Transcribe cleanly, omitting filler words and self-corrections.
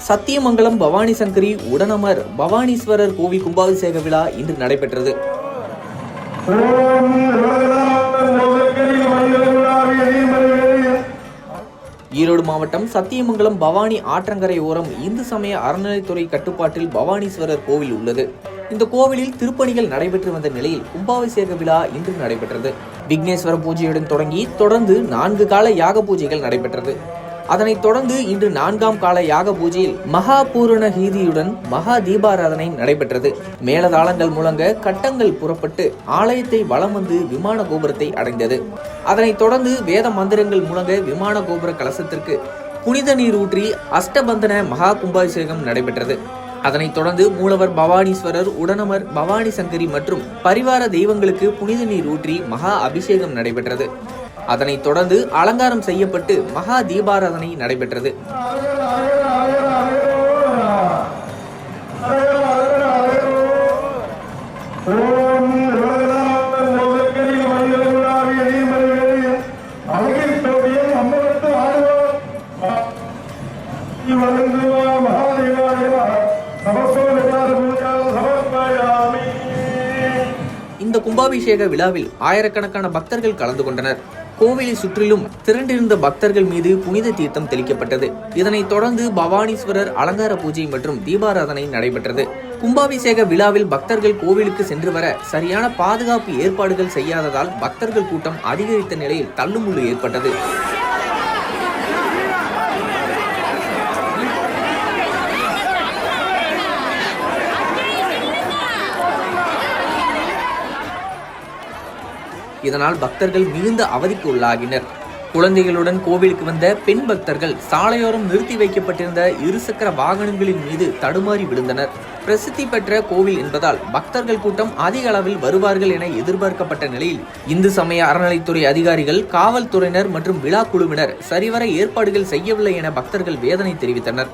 சத்தியமங்கலம் பவானி சங்கரி உடனமர் பவானீஸ்வரர் கோவில் கும்பாபிஷேக விழா இன்று நடைபெற்றது. ஈரோடு மாவட்டம் சத்தியமங்கலம் பவானி ஆற்றங்கரை ஓரம் இந்து சமய அறநிலைத்துறை கட்டுப்பாட்டில் பவானீஸ்வரர் கோவில் உள்ளது. இந்த கோவிலில் திருப்பணிகள் நடைபெற்று வந்த நிலையில் கும்பாபிஷேக விழா இன்று நடைபெற்றது. விக்னேஸ்வர பூஜையுடன் தொடர்ந்து 4 கால யாக பூஜைகள் நடைபெற்றது. அதனைத் தொடர்ந்து இன்று 4ஆம் கால யாக பூஜையில் மகா பூரண ஹீதியுடன் மகா தீபாராதனை நடைபெற்றது. மேளதாளங்கள் முழங்க கட்டங்கள் புறப்பட்டு ஆலயத்தை வலம் வந்து விமான கோபுரத்தை அடைந்தது. அதனைத் தொடர்ந்து வேத மந்திரங்கள் முழங்க விமான கோபுர கலசத்திற்கு புனித நீர் ஊற்றி அஷ்டபந்தன மகா கும்பாபிஷேகம் நடைபெற்றது. அதனைத் தொடர்ந்து மூலவர் பவானீஸ்வரர், உடனமர், பவானி சங்கரி மற்றும் பரிவார தெய்வங்களுக்கு புனித நீர் ஊற்றி மகா அபிஷேகம் நடைபெற்றது. அதனைத் தொடர்ந்து அலங்காரம் செய்யப்பட்டு மகா தீபாராதனை நடைபெற்றது. இந்த கும்பாபிஷேக விழாவில் ஆயிரக்கணக்கான பக்தர்கள் கலந்து கொண்டனர். கோவிலை சுற்றிலும் திரண்டிருந்த பக்தர்கள் மீது புனித தீர்த்தம் தெளிக்கப்பட்டது. இதனைத் தொடர்ந்து பவானீஸ்வரர் அலங்கார பூஜை மற்றும் தீபாராதனை நடைபெற்றது. கும்பாபிஷேக விழாவில் பக்தர்கள் கோவிலுக்கு சென்று வர சரியான பாதுகாப்பு ஏற்பாடுகள் செய்யாததால் பக்தர்கள் கூட்டம் அதிகரித்த நிலையில் தள்ளுமுள்ளு ஏற்பட்டது. இதனால் பக்தர்கள் மிகுந்த அவதிக்கு உள்ளாகினர். குழந்தைகளுடன் கோவிலுக்கு வந்த பெண் பக்தர்கள் சாலையோரம் நிறுத்தி வைக்கப்பட்டிருந்த இருசக்கர வாகனங்களின் மீது தடுமாறி விழுந்தனர். பிரசித்தி பெற்ற கோவில் என்பதால் பக்தர்கள் கூட்டம் அதிக அளவில் வருவார்கள் என எதிர்பார்க்கப்பட்ட நிலையில் இந்து சமய அறநிலைத்துறை அதிகாரிகள், காவல்துறையினர் மற்றும் விழா குழுவினர் சரிவர ஏற்பாடுகள் செய்யவில்லை என பக்தர்கள் வேதனை தெரிவித்தனர்.